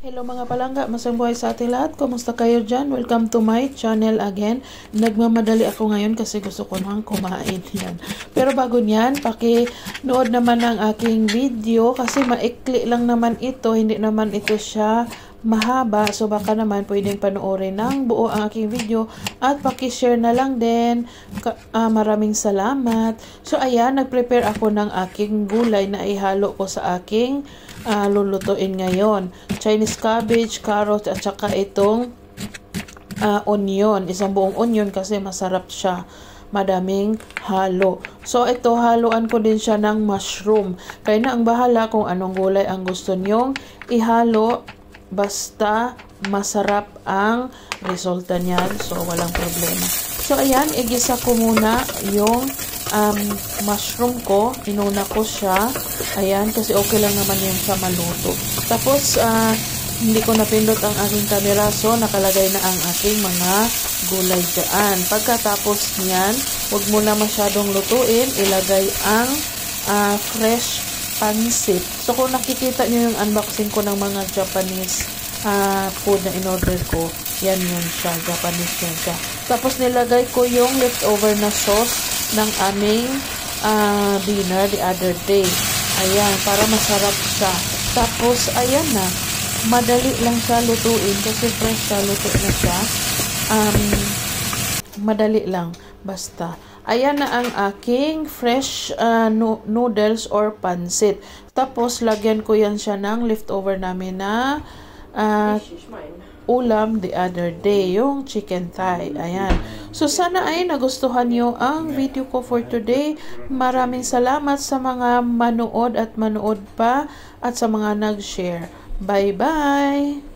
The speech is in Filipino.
Hello mga palangga, masang buhay sa ating lahat. Kumusta kayo dyan? Welcome to my channel again. Nagmamadali ako ngayon kasi gusto ko nang kumain yan. Pero bago nyan, pakinood naman ng aking video kasi maikli lang naman ito. Hindi naman ito siya mahaba. So baka naman pwedeng panoorin ng buo ang aking video at pakishare na lang din. Maraming salamat. So ayan, nagprepare ako ng aking gulay na ihalo ko sa aking lulutuin ngayon. Chinese cabbage, carrot, at saka itong onion. Isang buong onion kasi masarap siya. Madaming halo. So, ito, haluan ko din siya ng mushroom. Kaya na ang bahala kung anong gulay ang gusto nyong ihalo. Basta masarap ang resulta niyan. So, walang problema. So, ayan, igisa ko muna yung mushroom ko. Inuna ko siya. Ayan, kasi okay lang naman yung siya maluto. Tapos, hindi ko napindot ang aking camera. So, nakalagay na ang aking mga gulay dyan. Pagkatapos niyan, huwag mo na masyadong lutuin. Ilagay ang fresh pansit. So, kung nakikita nyo yung unboxing ko ng mga Japanese food na in-order ko, yan yun siya. Japanese yun siya. Tapos, nilagay ko yung leftover na sauce ng aming dinner the other day. Ayan, para masarap siya. Tapos, ayan na. Madali lang siya lutuin kasi fresh siya, luto na siya. Madali lang. Basta. Ayan na ang aking fresh noodles or pansit. Tapos, lagyan ko yan siya ng leftover namin na ulam the other day, yung chicken thigh. Ayan. So, sana ay nagustuhan nyo ang video ko for today. Maraming salamat sa mga manood at manood pa at sa mga nag-share. Bye-bye!